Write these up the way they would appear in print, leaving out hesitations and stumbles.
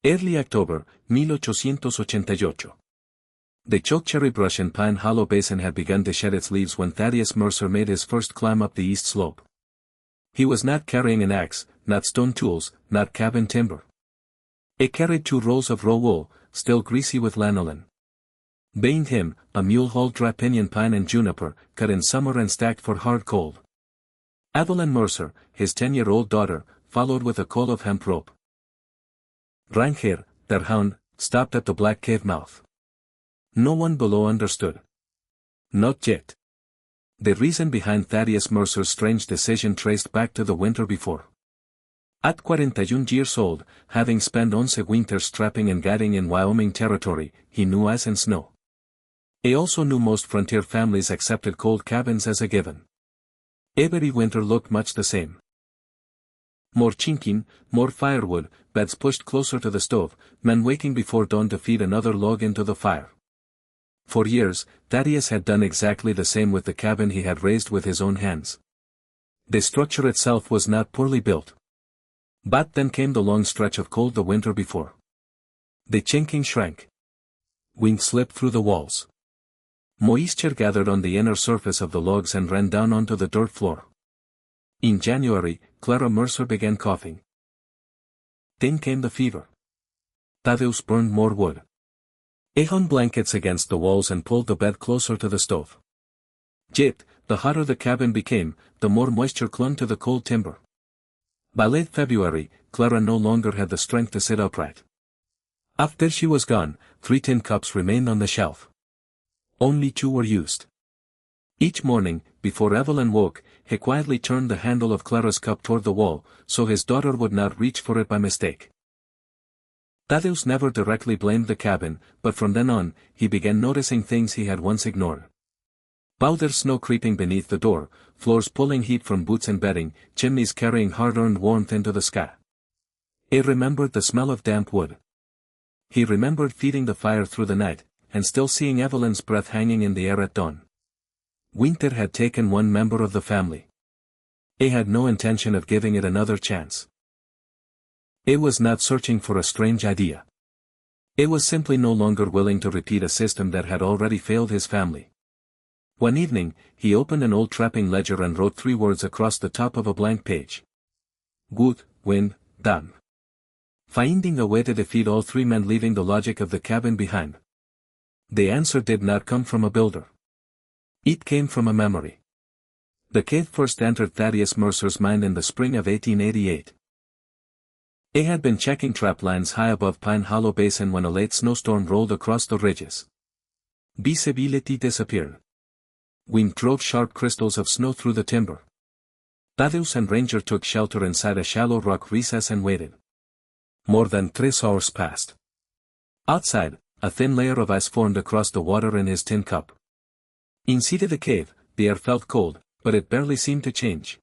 Early October, 1888. The chokecherry brush in Pine Hollow Basin had begun to shed its leaves when Thaddeus Mercer made his first climb up the east slope. He was not carrying an axe, not stone tools, not cabin timber. He carried 2 rolls of raw wool, still greasy with lanolin. Behind him, a mule-hauled dry pinyon pine and juniper, cut in summer and stacked for hard cold. Evelyn Mercer, his 10-year-old daughter, followed with a coil of hemp rope. Ranger, their hound, stopped at the black cave mouth. No one below understood. Not yet. The reason behind Thaddeus Mercer's strange decision traced back to the winter before. At 41 years old, having spent 11 winters trapping and guiding in Wyoming territory, he knew ice and snow. He also knew most frontier families accepted cold cabins as a given. Every winter looked much the same. More chinking, more firewood, beds pushed closer to the stove, men waking before dawn to feed another log into the fire. For years, Thaddeus had done exactly the same with the cabin he had raised with his own hands. The structure itself was not poorly built. But then came the long stretch of cold the winter before. The chinking shrank. Wind slipped through the walls. Moisture gathered on the inner surface of the logs and ran down onto the dirt floor. In January, Clara Mercer began coughing. Then came the fever. Thaddeus burned more wood. He hung blankets against the walls and pulled the bed closer to the stove. Yet, the hotter the cabin became, the more moisture clung to the cold timber. By late February, Clara no longer had the strength to sit upright. After she was gone, 3 tin cups remained on the shelf. Only 2 were used. Each morning, before Evelyn woke, he quietly turned the handle of Clara's cup toward the wall, so his daughter would not reach for it by mistake. Thaddeus never directly blamed the cabin, but from then on, he began noticing things he had once ignored. Powder snow creeping beneath the door, floors pulling heat from boots and bedding, chimneys carrying hard-earned warmth into the sky. He remembered the smell of damp wood. He remembered feeding the fire through the night, and still seeing Evelyn's breath hanging in the air at dawn. Winter had taken one member of the family. He had no intention of giving it another chance. He was not searching for a strange idea. He was simply no longer willing to repeat a system that had already failed his family. One evening, he opened an old trapping ledger and wrote 3 words across the top of a blank page. Good, wind, done. Finding a way to defeat all 3 meant leaving the logic of the cabin behind. The answer did not come from a builder. It came from a memory. The cave first entered Thaddeus Mercer's mind in the spring of 1888. He had been checking trap lines high above Pine Hollow Basin when a late snowstorm rolled across the ridges. Visibility disappeared. Wind drove sharp crystals of snow through the timber. Thaddeus and Ranger took shelter inside a shallow rock recess and waited. More than 3 hours passed. Outside, a thin layer of ice formed across the water in his tin cup. Inside the cave, the air felt cold, but it barely seemed to change.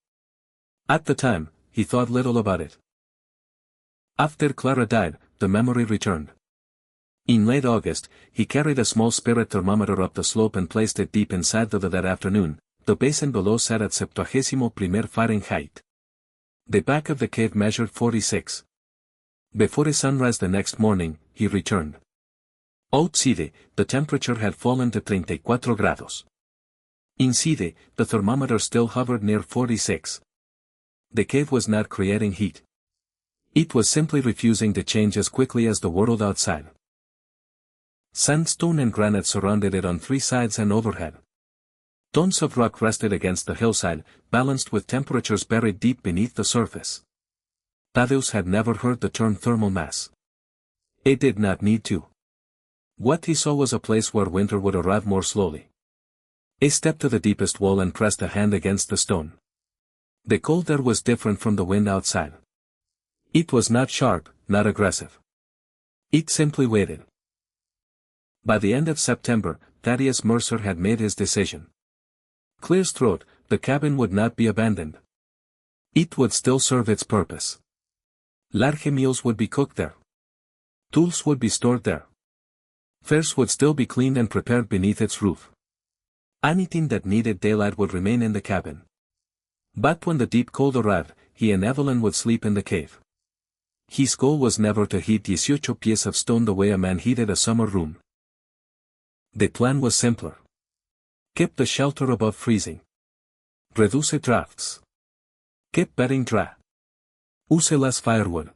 At the time, he thought little about it. After Clara died, the memory returned. In late August, he carried a small spirit thermometer up the slope and placed it deep inside that afternoon. The basin below sat at 71 Fahrenheit. The back of the cave measured 46. Before the sunrise the next morning, he returned. Outside, the temperature had fallen to 34 grados. Inside, the thermometer still hovered near 46. The cave was not creating heat. It was simply refusing to change as quickly as the world outside. Sandstone and granite surrounded it on 3 sides and overhead. Tons of rock rested against the hillside, balanced with temperatures buried deep beneath the surface. Thaddeus had never heard the term thermal mass. It did not need to. What he saw was a place where winter would arrive more slowly. He stepped to the deepest wall and pressed a hand against the stone. The cold air was different from the wind outside. It was not sharp, not aggressive. It simply waited. By the end of September, Thaddeus Mercer had made his decision. Clear as throat, the cabin would not be abandoned. It would still serve its purpose. Large meals would be cooked there. Tools would be stored there. Fares would still be cleaned and prepared beneath its roof. Anything that needed daylight would remain in the cabin. But when the deep cold arrived, he and Evelyn would sleep in the cave. His goal was never to heat 18 pies of stone the way a man heated a summer room. The plan was simpler. Keep the shelter above freezing. Reduce drafts. Keep bedding dry. Use less firewood.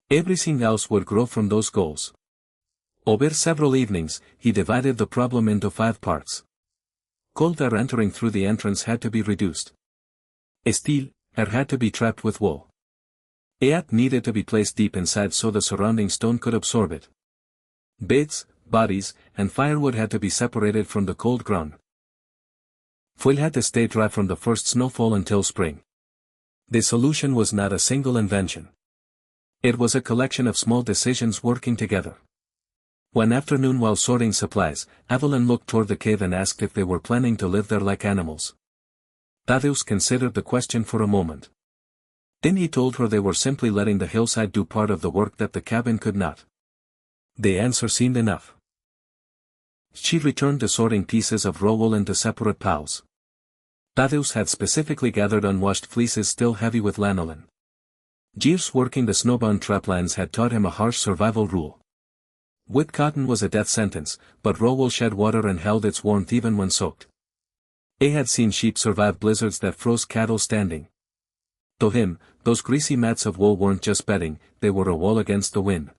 Everything else would grow from those goals. Over several evenings, he divided the problem into 5 parts. Cold air entering through the entrance had to be reduced. Steel air had to be trapped with wool. Heat needed to be placed deep inside so the surrounding stone could absorb it. Beds, bodies, and firewood had to be separated from the cold ground. Fuel had to stay dry from the first snowfall until spring. The solution was not a single invention. It was a collection of small decisions working together. One afternoon while sorting supplies, Evelyn looked toward the cave and asked if they were planning to live there like animals. Thaddeus considered the question for a moment. Then he told her they were simply letting the hillside do part of the work that the cabin could not. The answer seemed enough. She returned the sorting pieces of raw wool into separate piles. Thaddeus had specifically gathered unwashed fleeces still heavy with lanolin. Years working the snowbound traplines had taught him a harsh survival rule. Wet cotton was a death sentence, but raw wool shed water and held its warmth even when soaked. He had seen sheep survive blizzards that froze cattle standing. To him, those greasy mats of wool weren't just bedding, they were a wall against the wind.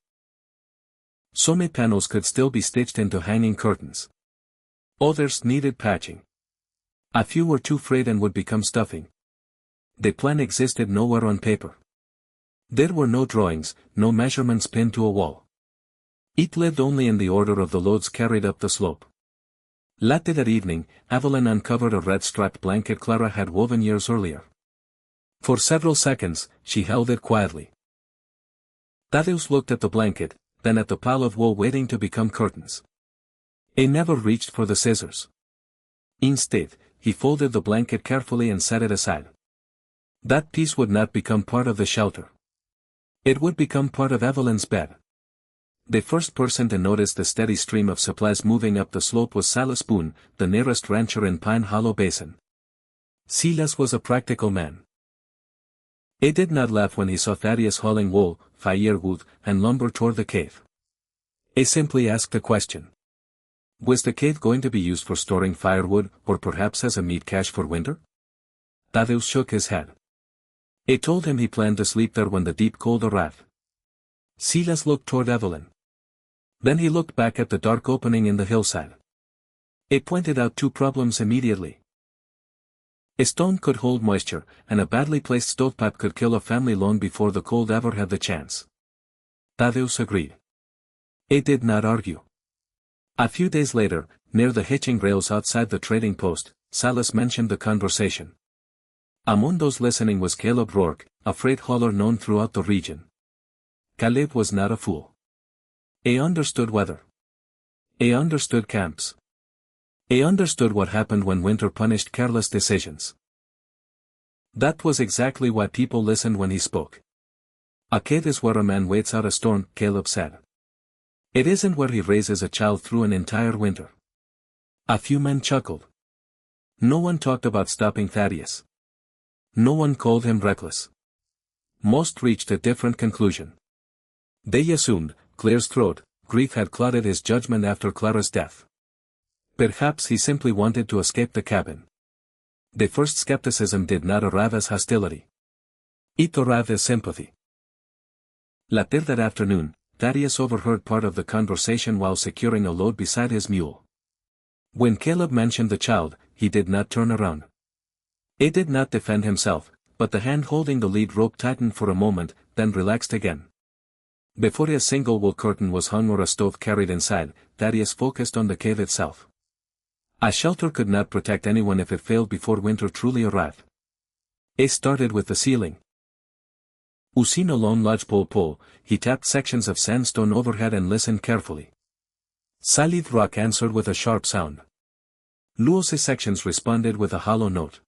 Some panels could still be stitched into hanging curtains. Others needed patching. A few were too frayed and would become stuffing. The plan existed nowhere on paper. There were no drawings, no measurements pinned to a wall. It lived only in the order of the loads carried up the slope. Late that evening, Evelyn uncovered a red-striped blanket Clara had woven years earlier. For several seconds, she held it quietly. Thaddeus looked at the blanket, then at the pile of wool waiting to become curtains. He never reached for the scissors. Instead, he folded the blanket carefully and set it aside. That piece would not become part of the shelter. It would become part of Evelyn's bed. The first person to notice the steady stream of supplies moving up the slope was Silas Boone, the nearest rancher in Pine Hollow Basin. Silas was a practical man. He did not laugh when he saw Thaddeus hauling wool, firewood, and lumber toward the cave. He simply asked a question. Was the cave going to be used for storing firewood, or perhaps as a meat cache for winter? Thaddeus shook his head. He told him he planned to sleep there when the deep cold arrived. Silas looked toward Evelyn. Then he looked back at the dark opening in the hillside. He pointed out 2 problems immediately. A stone could hold moisture, and a badly placed stovepipe could kill a family long before the cold ever had the chance. Thaddeus agreed. He did not argue. A few days later, near the hitching rails outside the trading post, Silas mentioned the conversation. Among those listening was Caleb Rourke, a freight hauler known throughout the region. Caleb was not a fool. He understood weather. He understood camps. He understood what happened when winter punished careless decisions. That was exactly why people listened when he spoke. A cave is where a man waits out a storm, Caleb said. It isn't where he raises a child through an entire winter. A few men chuckled. No one talked about stopping Thaddeus. No one called him reckless. Most reached a different conclusion. They assumed, clear his throat, grief had clouded his judgment after Clara's death. Perhaps he simply wanted to escape the cabin. The first skepticism did not arrive as hostility. It arrived as sympathy. Later that afternoon, Thaddeus overheard part of the conversation while securing a load beside his mule. When Caleb mentioned the child, he did not turn around. He did not defend himself, but the hand holding the lead rope tightened for a moment, then relaxed again. Before a single wool curtain was hung or a stove carried inside, Thaddeus focused on the cave itself. A shelter could not protect anyone if it failed before winter truly arrived. He started with the ceiling. Using a long lodgepole pole, he tapped sections of sandstone overhead and listened carefully. Solid rock answered with a sharp sound. Loose sections responded with a hollow note.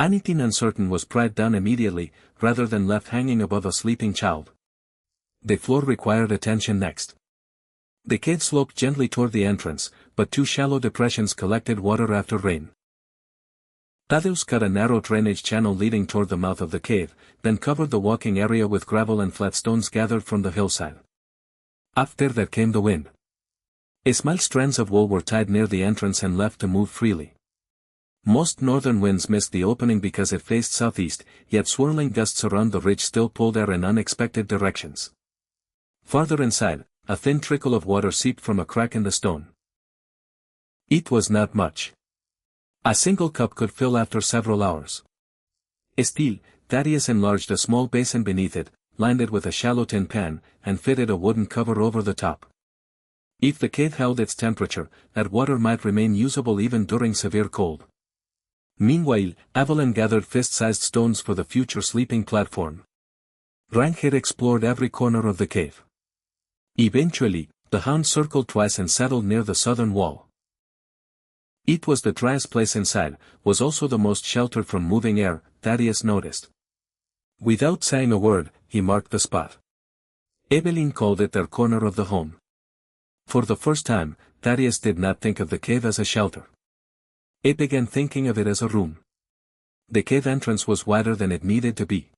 Anything uncertain was pried down immediately, rather than left hanging above a sleeping child. The floor required attention next. The cave sloped gently toward the entrance, but 2 shallow depressions collected water after rain. Thaddeus cut a narrow drainage channel leading toward the mouth of the cave, then covered the walking area with gravel and flat stones gathered from the hillside. After that came the wind. Small strands of wool were tied near the entrance and left to move freely. Most northern winds missed the opening because it faced southeast, yet swirling gusts around the ridge still pulled air in unexpected directions. Farther inside, a thin trickle of water seeped from a crack in the stone. It was not much. A single cup could fill after several hours. Still, Thaddeus enlarged a small basin beneath it, lined it with a shallow tin pan, and fitted a wooden cover over the top. If the cave held its temperature, that water might remain usable even during severe cold. Meanwhile, Evelyn gathered fist-sized stones for the future sleeping platform. Rankhead explored every corner of the cave. Eventually, the hound circled twice and settled near the southern wall. It was the driest place inside, was also the most sheltered from moving air, Thaddeus noticed. Without saying a word, he marked the spot. Evelyn called it their corner of the home. For the first time, Thaddeus did not think of the cave as a shelter. He began thinking of it as a room. The cave entrance was wider than it needed to be.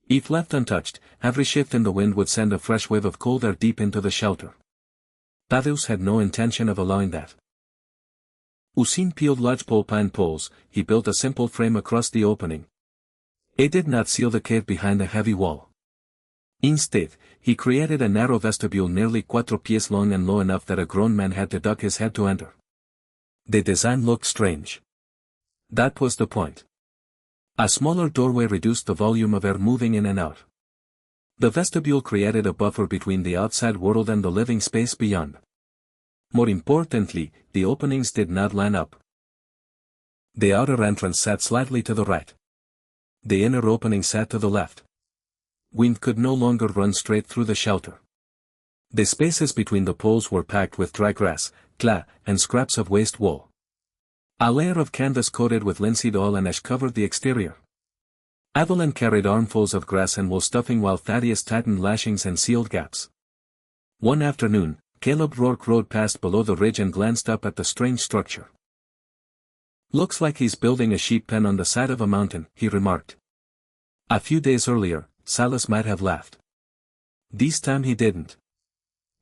If left untouched, every shift in the wind would send a fresh wave of cold air deep into the shelter. Thaddeus had no intention of allowing that. Usain peeled large pine poles, he built a simple frame across the opening. He did not seal the cave behind a heavy wall. Instead, he created a narrow vestibule nearly 4 pies long and low enough that a grown man had to duck his head to enter. The design looked strange. That was the point. A smaller doorway reduced the volume of air moving in and out. The vestibule created a buffer between the outside world and the living space beyond. More importantly, the openings did not line up. The outer entrance sat slightly to the right. The inner opening sat to the left. Wind could no longer run straight through the shelter. The spaces between the poles were packed with dry grass, clay, and scraps of waste wool. A layer of canvas coated with linseed oil and ash covered the exterior. Evelyn carried armfuls of grass and wool stuffing while Thaddeus tightened lashings and sealed gaps. One afternoon, Caleb Rourke rode past below the ridge and glanced up at the strange structure. "Looks like he's building a sheep pen on the side of a mountain," he remarked. A few days earlier, Silas might have laughed. This time he didn't.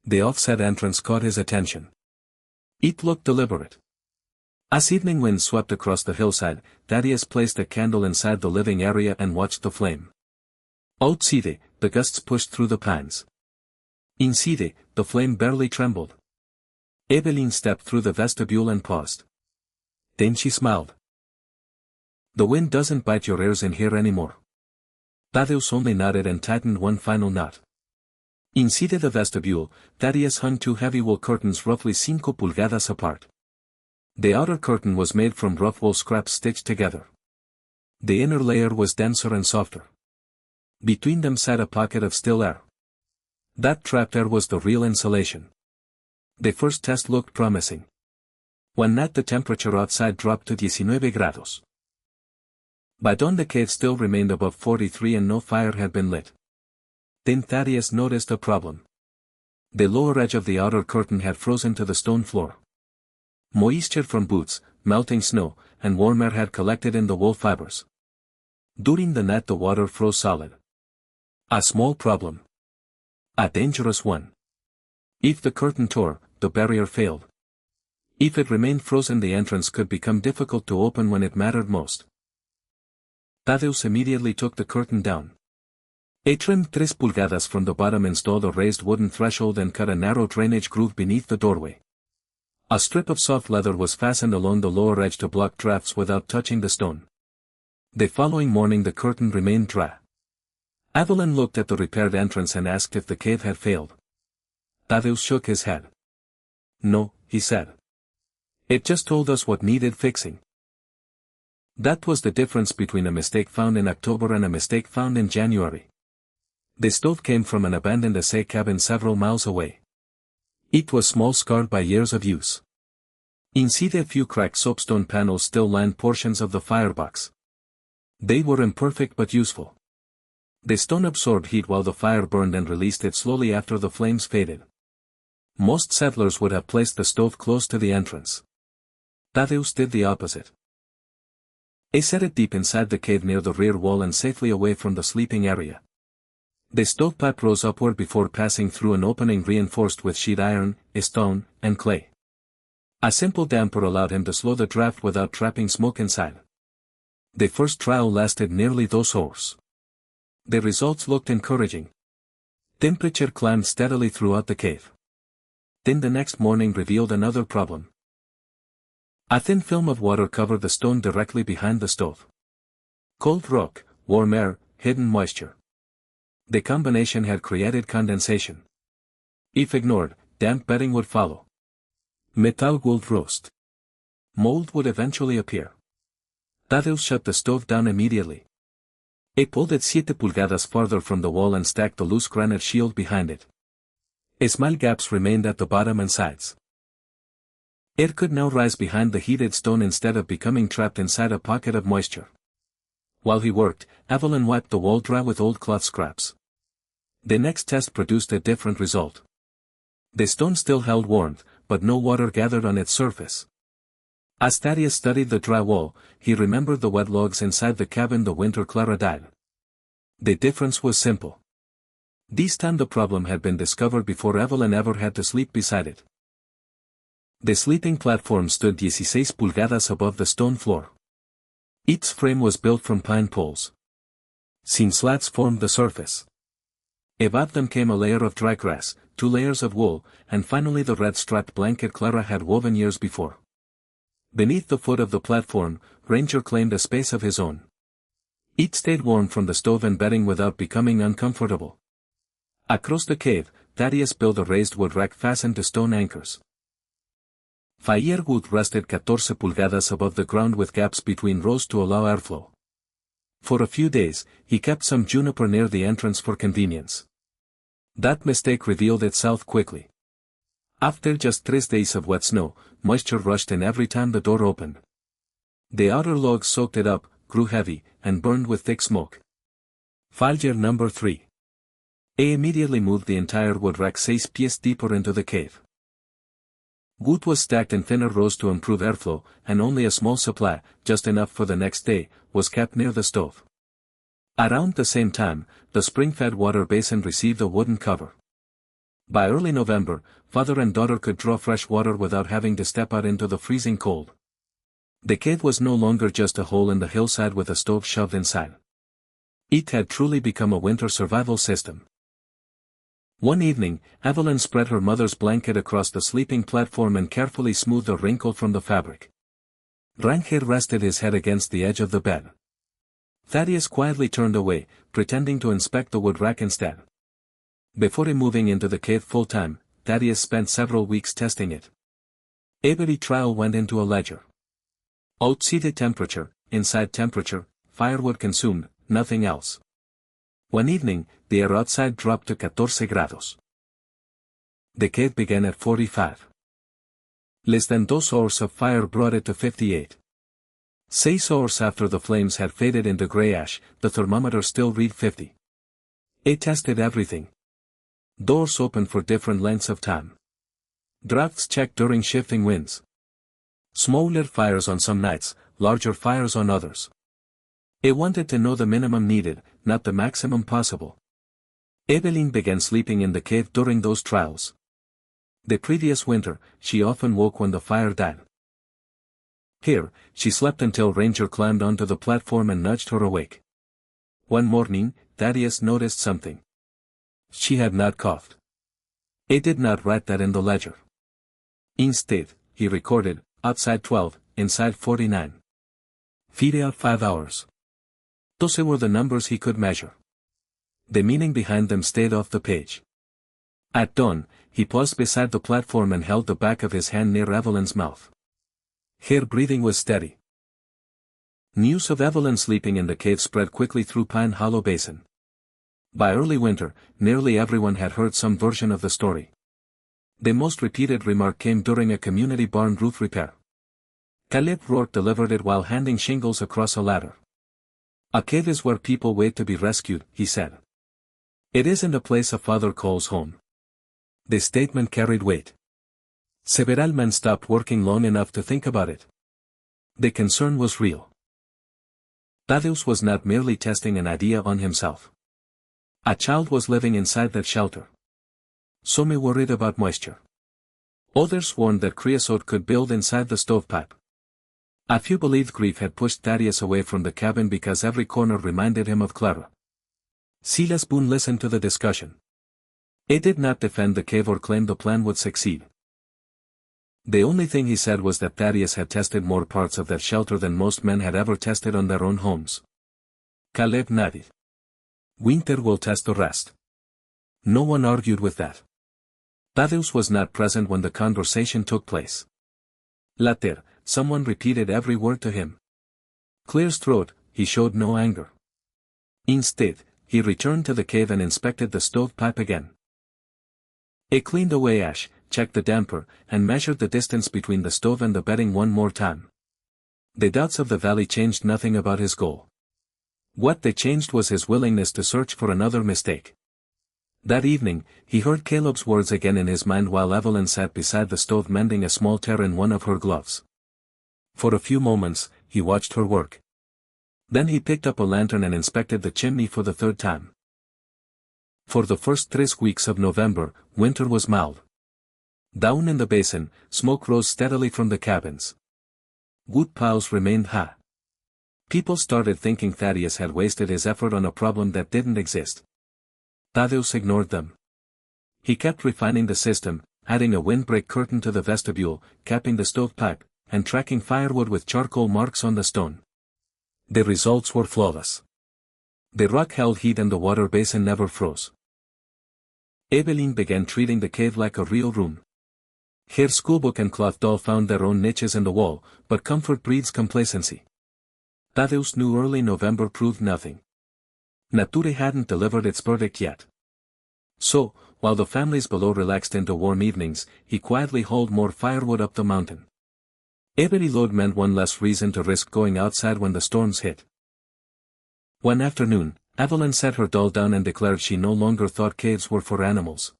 The offset entrance caught his attention. It looked deliberate. As evening wind swept across the hillside, Thaddeus placed a candle inside the living area and watched the flame. Outside, the gusts pushed through the pines. Inside, the flame barely trembled. Evelyn stepped through the vestibule and paused. Then she smiled. "The wind doesn't bite your ears in here anymore." Thaddeus only nodded and tightened one final knot. Inside the vestibule, Thaddeus hung 2 heavy wool curtains roughly 5 pulgadas apart. The outer curtain was made from rough wool scraps stitched together. The inner layer was denser and softer. Between them sat a pocket of still air. That trapped air was the real insulation. The first test looked promising. One night the temperature outside dropped to 19 grados. By dawn the cave still remained above 43 and no fire had been lit. Then Thaddeus noticed a problem. The lower edge of the outer curtain had frozen to the stone floor. Moisture from boots, melting snow, and warm air had collected in the wool fibers. During the night the water froze solid. A small problem. A dangerous one. If the curtain tore, the barrier failed. If it remained frozen the entrance could become difficult to open when it mattered most. Thaddeus immediately took the curtain down. He trimmed 3 pulgadas from the bottom, installed a raised wooden threshold and cut a narrow drainage groove beneath the doorway. A strip of soft leather was fastened along the lower edge to block drafts without touching the stone. The following morning the curtain remained dry. Evelyn looked at the repaired entrance and asked if the cave had failed. Thaddeus shook his head. "No," he said. "It just told us what needed fixing." That was the difference between a mistake found in October and a mistake found in January. The stove came from an abandoned essay cabin several miles away. It was small, scarred by years of use. Inside a few cracked soapstone panels still lined portions of the firebox. They were imperfect but useful. The stone absorbed heat while the fire burned and released it slowly after the flames faded. Most settlers would have placed the stove close to the entrance. Thaddeus did the opposite. He set it deep inside the cave near the rear wall and safely away from the sleeping area. The stovepipe rose upward before passing through an opening reinforced with sheet iron, stone, and clay. A simple damper allowed him to slow the draft without trapping smoke inside. The first trial lasted nearly 2 hours. The results looked encouraging. Temperature climbed steadily throughout the cave. Then the next morning revealed another problem. A thin film of water covered the stone directly behind the stove. Cold rock, warm air, hidden moisture. The combination had created condensation. If ignored, damp bedding would follow. Metal would rust. Mold would eventually appear. Tadeusz shut the stove down immediately. He pulled it 7 pulgadas farther from the wall and stacked the loose granite shield behind it. Small gaps remained at the bottom and sides. It could now rise behind the heated stone instead of becoming trapped inside a pocket of moisture. While he worked, Evelyn wiped the wall dry with old cloth scraps. The next test produced a different result. The stone still held warmth, but no water gathered on its surface. As Thaddeus studied the dry wall, he remembered the wet logs inside the cabin the winter Clara died. The difference was simple. This time the problem had been discovered before Evelyn ever had to sleep beside it. The sleeping platform stood 16 pulgadas above the stone floor. Its frame was built from pine poles. Seam slats formed the surface. Above them came a layer of dry grass, 2 layers of wool, and finally the red striped blanket Clara had woven years before. Beneath the foot of the platform, Ranger claimed a space of his own. It stayed warm from the stove and bedding without becoming uncomfortable. Across the cave, Thaddeus built a raised wood rack fastened to stone anchors. Firewood rested 14 pulgadas above the ground with gaps between rows to allow airflow. For a few days, he kept some juniper near the entrance for convenience. That mistake revealed itself quickly. After just 3 days of wet snow, moisture rushed in every time the door opened. The outer logs soaked it up, grew heavy, and burned with thick smoke. Failure number 3. He immediately moved the entire wood rack 6 pies deeper into the cave. Wood was stacked in thinner rows to improve airflow, and only a small supply, just enough for the next day, was kept near the stove. Around the same time, the spring-fed water basin received a wooden cover. By early November, father and daughter could draw fresh water without having to step out into the freezing cold. The cave was no longer just a hole in the hillside with a stove shoved inside. It had truly become a winter survival system. One evening, Evelyn spread her mother's blanket across the sleeping platform and carefully smoothed a wrinkle from the fabric. Ranger rested his head against the edge of the bed. Thaddeus quietly turned away, pretending to inspect the wood rack instead. Before moving into the cave full-time, Thaddeus spent several weeks testing it. Every trial went into a ledger. Outside temperature, inside temperature, firewood consumed, nothing else. One evening, the air outside dropped to 14 grados. The cave began at 45. Less than 2 hours of fire brought it to 58. 6 hours after the flames had faded into gray ash, the thermometer still read 50. It tested everything. Doors opened for different lengths of time. Drafts checked during shifting winds. Smaller fires on some nights, larger fires on others. He wanted to know the minimum needed, not the maximum possible. Evelyn began sleeping in the cave during those trials. The previous winter, she often woke when the fire died. Here, she slept until Ranger climbed onto the platform and nudged her awake. One morning, Thaddeus noticed something. She had not coughed. He did not write that in the ledger. Instead, he recorded, outside 12, inside 49. Feed out 5 hours. Those were the numbers he could measure. The meaning behind them stayed off the page. At dawn, he paused beside the platform and held the back of his hand near Evelyn's mouth. Her breathing was steady. News of Evelyn sleeping in the cave spread quickly through Pine Hollow Basin. By early winter, nearly everyone had heard some version of the story. The most repeated remark came during a community barn roof repair. Caleb Rourke delivered it while handing shingles across a ladder. A cave is where people wait to be rescued, he said. It isn't a place a father calls home. The statement carried weight. Several men stopped working long enough to think about it. The concern was real. Thaddeus was not merely testing an idea on himself. A child was living inside that shelter. Some worried about moisture. Others warned that creosote could build inside the stovepipe. A few believed grief had pushed Thaddeus away from the cabin because every corner reminded him of Clara. Silas Boone listened to the discussion. He did not defend the cave or claim the plan would succeed. The only thing he said was that Thaddeus had tested more parts of that shelter than most men had ever tested on their own homes. Caleb nodded. Winter will test the rest. No one argued with that. Thaddeus was not present when the conversation took place. Later, someone repeated every word to him. Clear's throat, he showed no anger. Instead, he returned to the cave and inspected the stovepipe again. He cleaned away ash, checked the damper, and measured the distance between the stove and the bedding one more time. The doubts of the valley changed nothing about his goal. What they changed was his willingness to search for another mistake. That evening, he heard Caleb's words again in his mind while Evelyn sat beside the stove mending a small tear in one of her gloves. For a few moments, he watched her work. Then he picked up a lantern and inspected the chimney for the third time. For the first 3 weeks of November, winter was mild. Down in the basin, smoke rose steadily from the cabins. Wood piles remained high. People started thinking Thaddeus had wasted his effort on a problem that didn't exist. Thaddeus ignored them. He kept refining the system, adding a windbreak curtain to the vestibule, capping the stovepipe, and tracking firewood with charcoal marks on the stone. The results were flawless. The rock held heat and the water basin never froze. Evelyn began treating the cave like a real room. Her schoolbook and cloth doll found their own niches in the wall, but comfort breeds complacency. Thaddeus knew early November proved nothing. Nature hadn't delivered its verdict yet. So, while the families below relaxed into warm evenings, he quietly hauled more firewood up the mountain. Every load meant one less reason to risk going outside when the storms hit. One afternoon, Evelyn set her doll down and declared she no longer thought caves were for animals.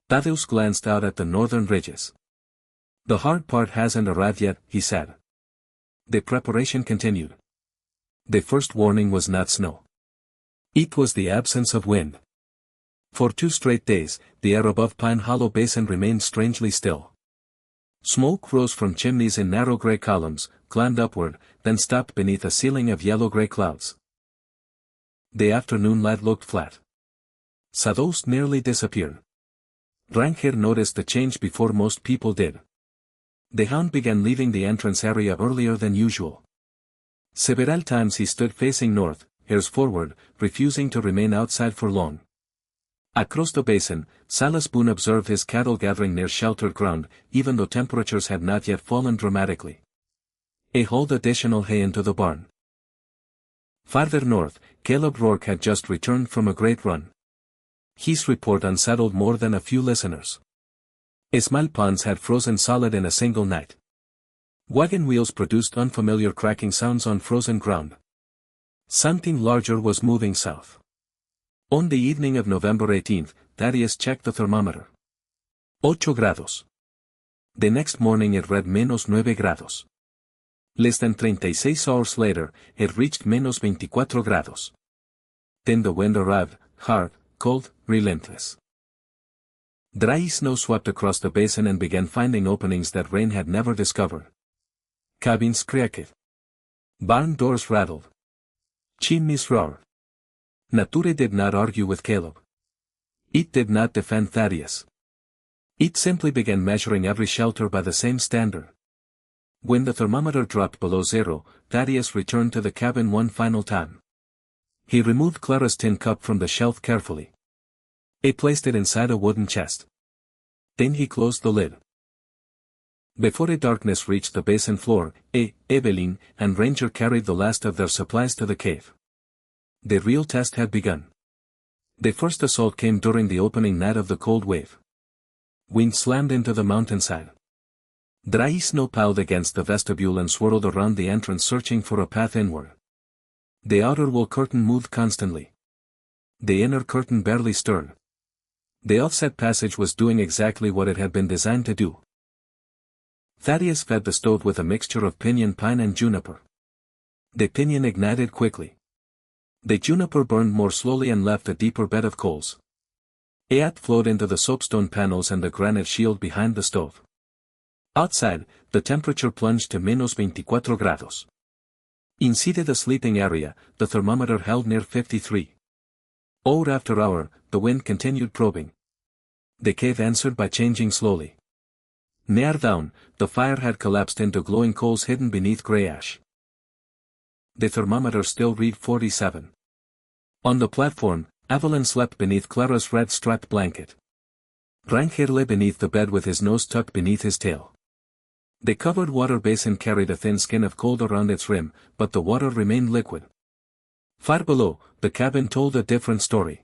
Thaddeus glanced out at the northern ridges. The hard part hasn't arrived yet, he said. The preparation continued. The first warning was not snow. It was the absence of wind. For 2 straight days, the air above Pine Hollow Basin remained strangely still. Smoke rose from chimneys in narrow gray columns, climbed upward, then stopped beneath a ceiling of yellow-gray clouds. The afternoon light looked flat. Shadows nearly disappeared. Ranger noticed the change before most people did. The hound began leaving the entrance area earlier than usual. Several times he stood facing north, ears forward, refusing to remain outside for long. Across the basin, Silas Boone observed his cattle gathering near sheltered ground, even though temperatures had not yet fallen dramatically. He hauled additional hay into the barn. Farther north, Caleb Rourke had just returned from a great run. His report unsettled more than a few listeners. Small ponds had frozen solid in a single night. Wagon wheels produced unfamiliar cracking sounds on frozen ground. Something larger was moving south. On the evening of November 18th, Thaddeus checked the thermometer. 8 grados. The next morning it read -9 grados. Less than 36 hours later, it reached -24 grados. Then the wind arrived, hard, cold, relentless. Dry snow swept across the basin and began finding openings that rain had never discovered. Cabins creaked. Barn doors rattled. Chimneys roared. Nature did not argue with Caleb. It did not defend Thaddeus. It simply began measuring every shelter by the same standard. When the thermometer dropped below 0, Thaddeus returned to the cabin one final time. He removed Clara's tin cup from the shelf carefully. He placed it inside a wooden chest. Then he closed the lid. Before the darkness reached the basin floor, Evelyn and Ranger carried the last of their supplies to the cave. The real test had begun. The first assault came during the opening night of the cold wave. Wind slammed into the mountainside. Dry snow piled against the vestibule and swirled around the entrance searching for a path inward. The outer wall curtain moved constantly. The inner curtain barely stirred. The offset passage was doing exactly what it had been designed to do. Thaddeus fed the stove with a mixture of pinyon pine and juniper. The pinyon ignited quickly. The juniper burned more slowly and left a deeper bed of coals. Air flowed into the soapstone panels and the granite shield behind the stove. Outside, the temperature plunged to -24 grados. Inside the sleeping area, the thermometer held near 53. Hour after hour, the wind continued probing. The cave answered by changing slowly. Near down, the fire had collapsed into glowing coals hidden beneath grey ash. The thermometer still read 47. On the platform, Evelyn slept beneath Clara's red-striped blanket. Ranger lay beneath the bed with his nose tucked beneath his tail. The covered water basin carried a thin skin of cold around its rim, but the water remained liquid. Far below, the cabin told a different story.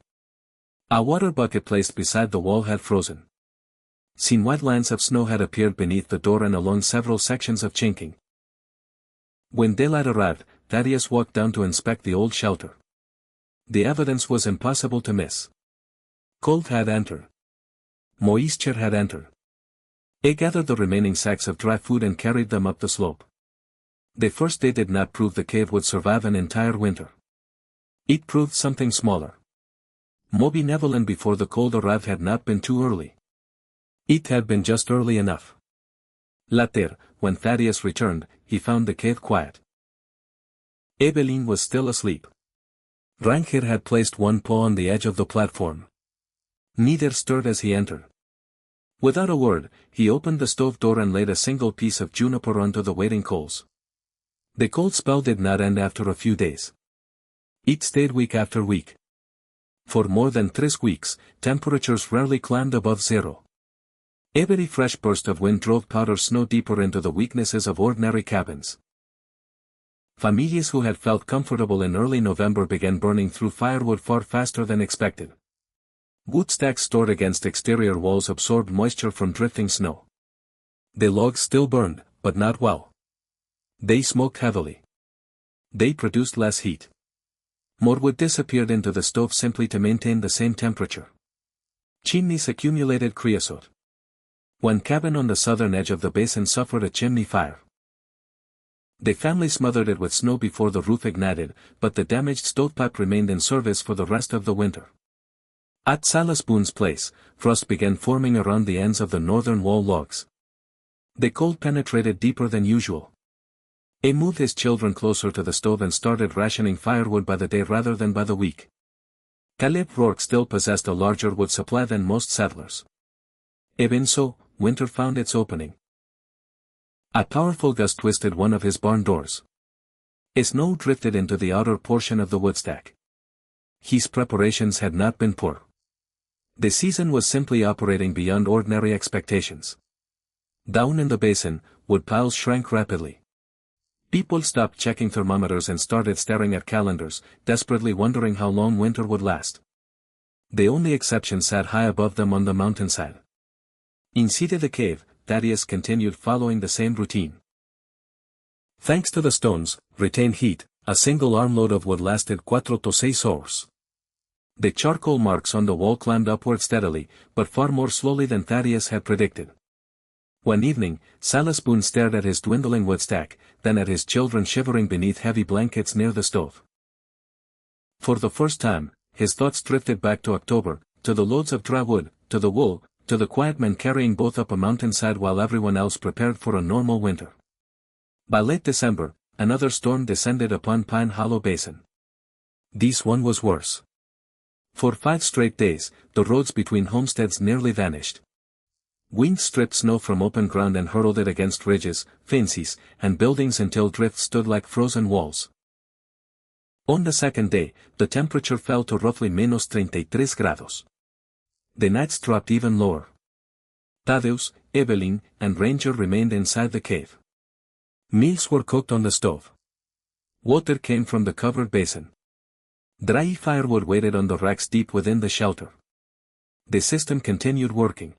A water bucket placed beside the wall had frozen. Thin white lines of snow had appeared beneath the door and along several sections of chinking. When daylight arrived, Thaddeus walked down to inspect the old shelter. The evidence was impossible to miss. Cold had entered. Moisture had entered. He gathered the remaining sacks of dry food and carried them up the slope. The first day did not prove the cave would survive an entire winter. It proved something smaller. More benevolent before the cold arrived had not been too early. It had been just early enough. Later, when Thaddeus returned, he found the cave quiet. Evelyn was still asleep. Ranger had placed one paw on the edge of the platform. Neither stirred as he entered. Without a word, he opened the stove door and laid a single piece of juniper onto the waiting coals. The cold spell did not end after a few days. It stayed week after week. For more than 3 weeks, temperatures rarely climbed above zero. Every fresh burst of wind drove powder snow deeper into the weaknesses of ordinary cabins. Familias who had felt comfortable in early November began burning through firewood far faster than expected. Wood stacks stored against exterior walls absorbed moisture from drifting snow. The logs still burned, but not well. They smoked heavily. They produced less heat. More wood disappeared into the stove simply to maintain the same temperature. Chimneys accumulated creosote. One cabin on the southern edge of the basin suffered a chimney fire. The family smothered it with snow before the roof ignited, but the damaged stovepipe remained in service for the rest of the winter. At Silas Boone's place, frost began forming around the ends of the northern wall logs. The cold penetrated deeper than usual. He moved his children closer to the stove and started rationing firewood by the day rather than by the week. Caleb Rourke still possessed a larger wood supply than most settlers. Even so, winter found its opening. A powerful gust twisted one of his barn doors. Snow drifted into the outer portion of the woodstack. His preparations had not been poor. The season was simply operating beyond ordinary expectations. Down in the basin, wood piles shrank rapidly. People stopped checking thermometers and started staring at calendars, desperately wondering how long winter would last. The only exception sat high above them on the mountainside. Inside the cave, Thaddeus continued following the same routine. Thanks to the stones, retained heat, a single armload of wood lasted 4 to 6 hours. The charcoal marks on the wall climbed upward steadily, but far more slowly than Thaddeus had predicted. One evening, Silas Boone stared at his dwindling woodstack, then at his children shivering beneath heavy blankets near the stove. For the first time, his thoughts drifted back to October, to the loads of dry wood, to the wool, to the quiet men carrying both up a mountainside while everyone else prepared for a normal winter. By late December, another storm descended upon Pine Hollow Basin. This one was worse. For 5 straight days, the roads between homesteads nearly vanished. Wind stripped snow from open ground and hurled it against ridges, fences, and buildings until drifts stood like frozen walls. On the second day, the temperature fell to roughly -33 grados. The nights dropped even lower. Thaddeus, Evelyn, and Ranger remained inside the cave. Meals were cooked on the stove. Water came from the covered basin. Dry firewood waited on the racks deep within the shelter. The system continued working.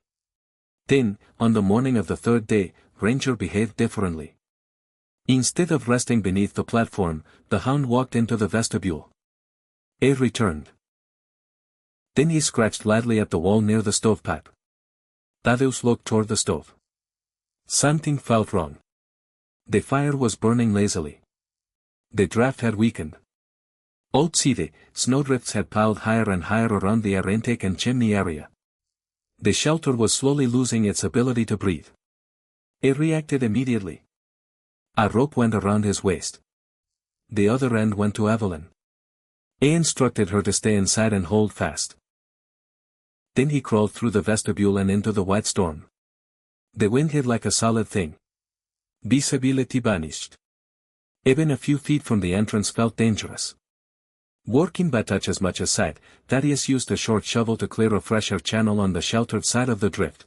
Then, on the morning of the 3rd day, Ranger behaved differently. Instead of resting beneath the platform, the hound walked into the vestibule. He returned. Then he scratched lightly at the wall near the stovepipe. Thaddeus looked toward the stove. Something felt wrong. The fire was burning lazily. The draft had weakened. Outside, snowdrifts had piled higher and higher around the air intake and chimney area. The shelter was slowly losing its ability to breathe. It reacted immediately. A rope went around his waist. The other end went to Evelyn. He instructed her to stay inside and hold fast. Then he crawled through the vestibule and into the white storm. The wind hit like a solid thing. Visibility vanished. Even a few feet from the entrance felt dangerous. Working by touch as much as sight, Thaddeus used a short shovel to clear a fresh air channel on the sheltered side of the drift.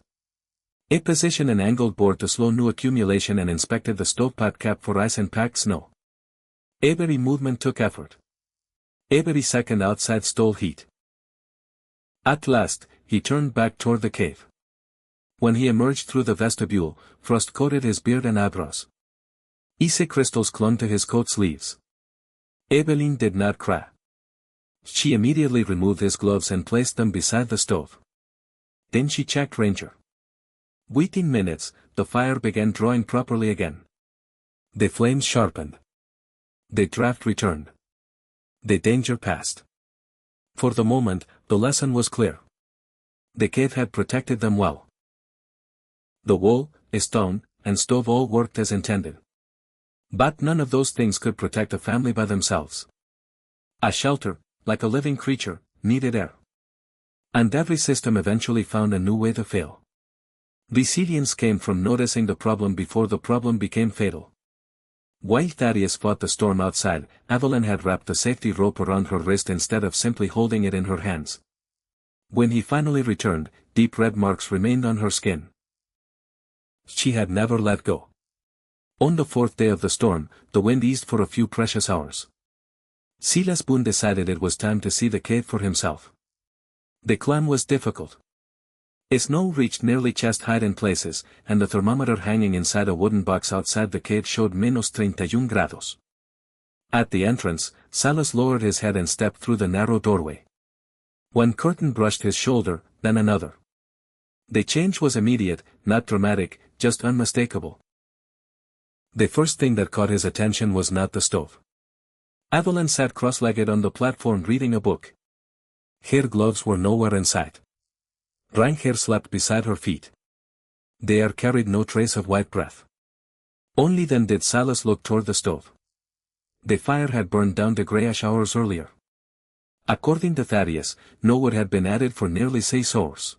He positioned an angled board to slow new accumulation and inspected the stovepipe cap for ice and packed snow. Every movement took effort. Every second outside stole heat. At last, he turned back toward the cave. When he emerged through the vestibule, frost coated his beard and eyebrows. Ice crystals clung to his coat sleeves. Evelyn did not cry. She immediately removed his gloves and placed them beside the stove. Then she checked Ranger. Within minutes, the fire began drawing properly again. The flames sharpened. The draft returned. The danger passed. For the moment, the lesson was clear. The cave had protected them well. The wall, stone, and stove all worked as intended. But none of those things could protect a family by themselves. A shelter, like a living creature, needed air. And every system eventually found a new way to fail. Resilience came from noticing the problem before the problem became fatal. While Thaddeus fought the storm outside, Evelyn had wrapped the safety rope around her wrist instead of simply holding it in her hands. When he finally returned, deep red marks remained on her skin. She had never let go. On the fourth day of the storm, the wind eased for a few precious hours. Silas Boone decided it was time to see the cave for himself. The climb was difficult. Snow reached nearly chest height in places, and the thermometer hanging inside a wooden box outside the cave showed -31 grados. At the entrance, Silas lowered his head and stepped through the narrow doorway. One curtain brushed his shoulder, then another. The change was immediate, not dramatic, just unmistakable. The first thing that caught his attention was not the stove. Evelyn sat cross-legged on the platform reading a book. Her gloves were nowhere in sight. Ranger slept beside her feet. The air carried no trace of white breath. Only then did Silas look toward the stove. The fire had burned down the grayish hours earlier. According to Thaddeus, no wood had been added for nearly 6 hours.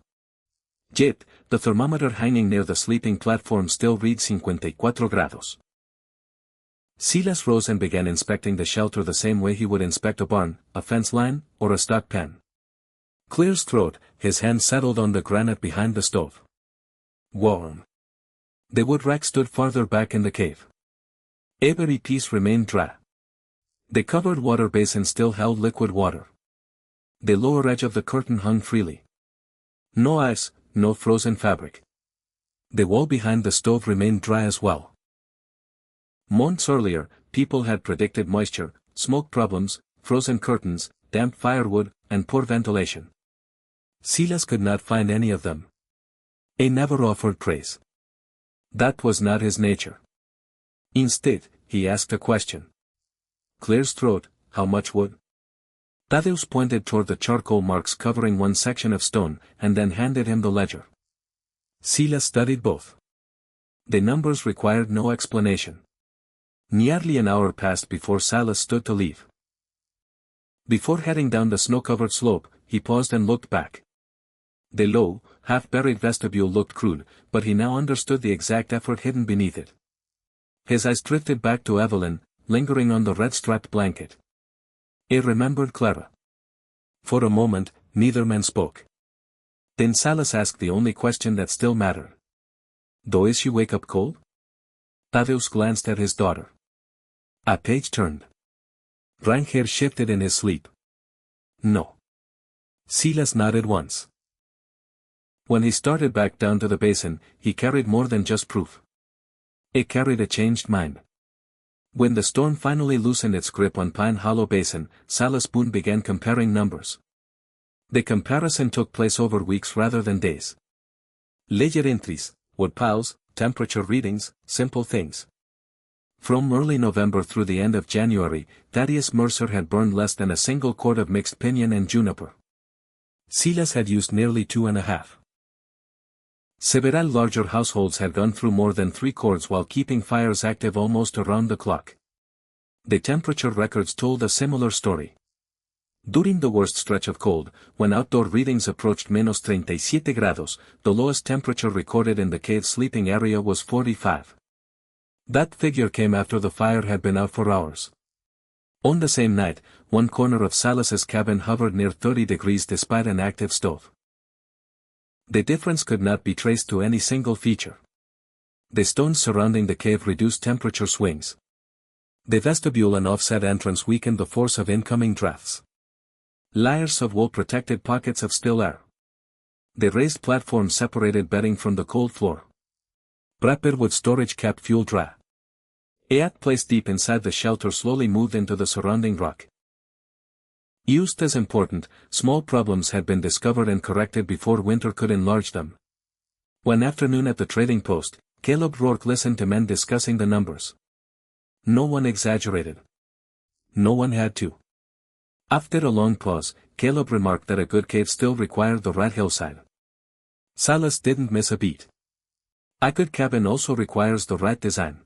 Yet, the thermometer hanging near the sleeping platform still read 54 grados. Silas rose and began inspecting the shelter the same way he would inspect a barn, a fence line, or a stock pen. Clear's throat, his hand settled on the granite behind the stove. Warm. The wood rack stood farther back in the cave. Every piece remained dry. The covered water basin still held liquid water. The lower edge of the curtain hung freely. No ice, no frozen fabric. The wall behind the stove remained dry as well. Months earlier, people had predicted moisture, smoke problems, frozen curtains, damp firewood, and poor ventilation. Silas could not find any of them. He never offered praise. That was not his nature. Instead, he asked a question. Clear's throat, how much wood? Thaddeus pointed toward the charcoal marks covering one section of stone, and then handed him the ledger. Silas studied both. The numbers required no explanation. Nearly an hour passed before Silas stood to leave. Before heading down the snow-covered slope, he paused and looked back. The low, half-buried vestibule looked crude, but he now understood the exact effort hidden beneath it. His eyes drifted back to Evelyn, lingering on the red-striped blanket. He remembered Clara. For a moment, neither man spoke. Then Silas asked the only question that still mattered. Does she wake up cold? Thaddeus glanced at his daughter. A page turned. Ranger shifted in his sleep. No. Silas nodded once. When he started back down to the basin, he carried more than just proof. He carried a changed mind. When the storm finally loosened its grip on Pine Hollow Basin, Silas Boone began comparing numbers. The comparison took place over weeks rather than days. Ledger entries, wood piles, temperature readings, simple things. From early November through the end of January, Thaddeus Mercer had burned less than a single cord of mixed pinyon and juniper. Silas had used nearly 2.5. Several larger households had gone through more than 3 cords while keeping fires active almost around the clock. The temperature records told a similar story. During the worst stretch of cold, when outdoor readings approached -37 grados, the lowest temperature recorded in the cave's sleeping area was 45. That figure came after the fire had been out for hours. On the same night, one corner of Silas's cabin hovered near 30 degrees despite an active stove. The difference could not be traced to any single feature. The stones surrounding the cave reduced temperature swings. The vestibule and offset entrance weakened the force of incoming drafts. Layers of wool protected pockets of still air. The raised platform separated bedding from the cold floor. Wrapped wood storage kept fuel dry. A yacht placed deep inside the shelter slowly moved into the surrounding rock. Used as important, small problems had been discovered and corrected before winter could enlarge them. One afternoon at the trading post, Caleb Rourke listened to men discussing the numbers. No one exaggerated. No one had to. After a long pause, Caleb remarked that a good cave still required the right hillside. Silas didn't miss a beat. A good cabin also requires the right design.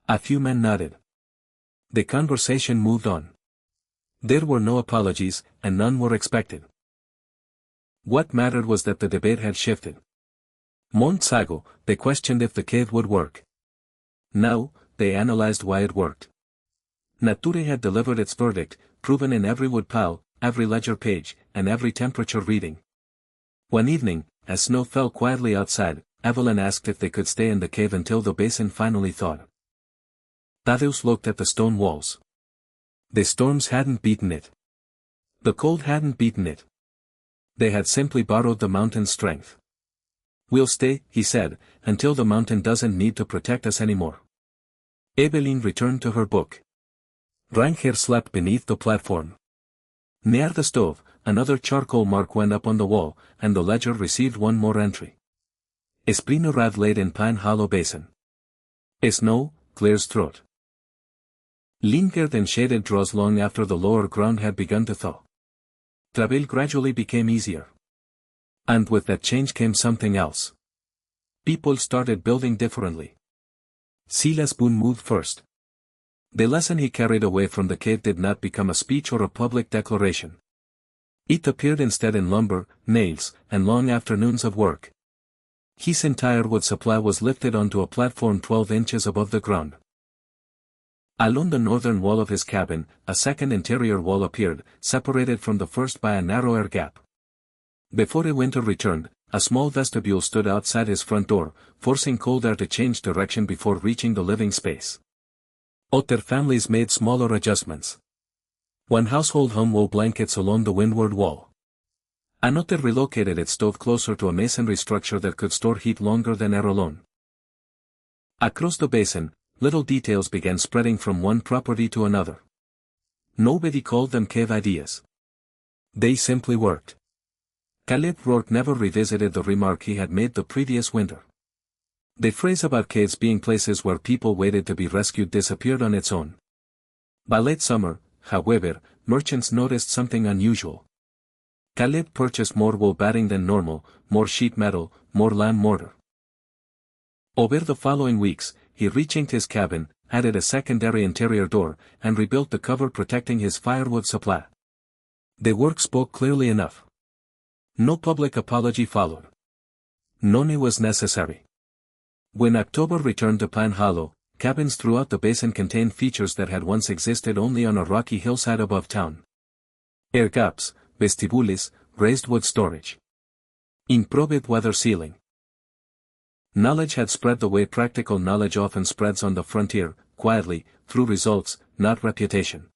A few men nodded. The conversation moved on. There were no apologies, and none were expected. What mattered was that the debate had shifted. Months ago, they questioned if the cave would work. Now, they analyzed why it worked. Nature had delivered its verdict, proven in every wood pile, every ledger page, and every temperature reading. One evening, as snow fell quietly outside, Evelyn asked if they could stay in the cave until the basin finally thawed. Thaddeus looked at the stone walls. The storms hadn't beaten it. The cold hadn't beaten it. They had simply borrowed the mountain's strength. "We'll stay," he said, "until the mountain doesn't need to protect us anymore." Evelyn returned to her book. Ranger slept beneath the platform. Near the stove, another charcoal mark went up on the wall, and the ledger received one more entry. Esperanza rad laid in Pine Hollow Basin. Snow, clears throat. Lingered in shaded draws long after the lower ground had begun to thaw. Travel gradually became easier. And with that change came something else. People started building differently. Silas Boone moved first. The lesson he carried away from the cave did not become a speech or a public declaration. It appeared instead in lumber, nails, and long afternoons of work. His entire wood supply was lifted onto a platform 12 inches above the ground. Along the northern wall of his cabin, a second interior wall appeared, separated from the first by a narrow air gap. Before a winter returned, a small vestibule stood outside his front door, forcing cold air to change direction before reaching the living space. Other families made smaller adjustments. One household hung wool blankets along the windward wall. Another relocated its stove closer to a masonry structure that could store heat longer than air alone. Across the basin, little details began spreading from one property to another. Nobody called them cave ideas. They simply worked. Caleb Rourke never revisited the remark he had made the previous winter. The phrase about caves being places where people waited to be rescued disappeared on its own. By late summer, however, merchants noticed something unusual. Caleb purchased more wool batting than normal, more sheet metal, more lime mortar. Over the following weeks, he rechinked his cabin, added a secondary interior door, and rebuilt the cover protecting his firewood supply. The work spoke clearly enough. No public apology followed. None was necessary. When October returned to Pine Hollow, cabins throughout the basin contained features that had once existed only on a rocky hillside above town. Air gaps, vestibules, raised wood storage. Improved weather sealing. Knowledge had spread the way practical knowledge often spreads on the frontier, quietly, through results, not reputation.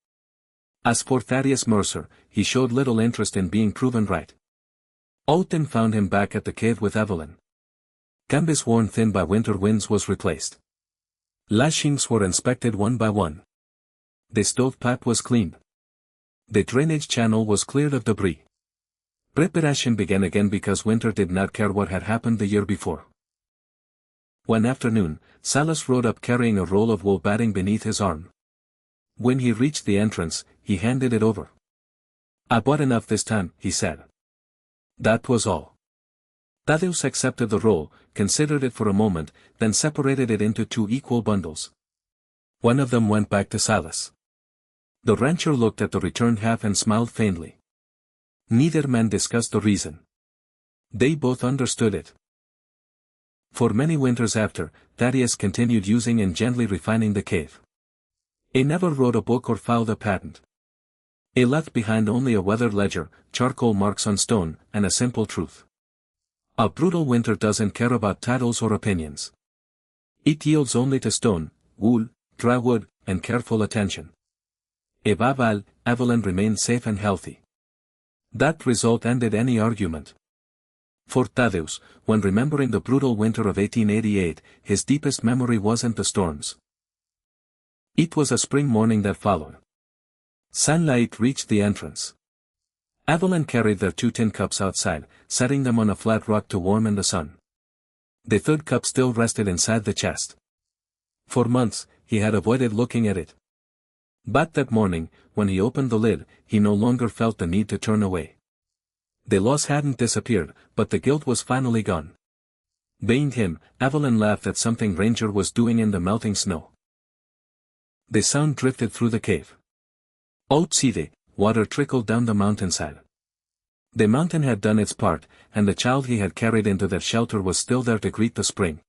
As for Thaddeus Mercer, he showed little interest in being proven right. Autumn found him back at the cave with Evelyn. Canvas worn thin by winter winds was replaced. Lashings were inspected one by one. The stovepipe was cleaned. The drainage channel was cleared of debris. Preparation began again because winter did not care what had happened the year before. One afternoon, Salas rode up carrying a roll of wool batting beneath his arm. When he reached the entrance, he handed it over. "I bought enough this time," he said. That was all. Thaddeus accepted the roll, considered it for a moment, then separated it into 2 equal bundles. One of them went back to Salas. The rancher looked at the returned half and smiled faintly. Neither man discussed the reason. They both understood it. For many winters after, Thaddeus continued using and gently refining the cave. He never wrote a book or filed a patent. He left behind only a weathered ledger, charcoal marks on stone, and a simple truth. A brutal winter doesn't care about titles or opinions. It yields only to stone, wool, dry wood, and careful attention. Above all, Evelyn remained safe and healthy. That result ended any argument. For Thaddeus, when remembering the brutal winter of 1888, his deepest memory wasn't the storms. It was a spring morning that followed. Sunlight reached the entrance. Evelyn carried their 2 tin cups outside, setting them on a flat rock to warm in the sun. The 3rd cup still rested inside the chest. For months, he had avoided looking at it. But that morning, when he opened the lid, he no longer felt the need to turn away. The loss hadn't disappeared, but the guilt was finally gone. Behind him, Evelyn laughed at something Ranger was doing in the melting snow. The sound drifted through the cave. Outside, water trickled down the mountainside. The mountain had done its part, and the child he had carried into their shelter was still there to greet the spring.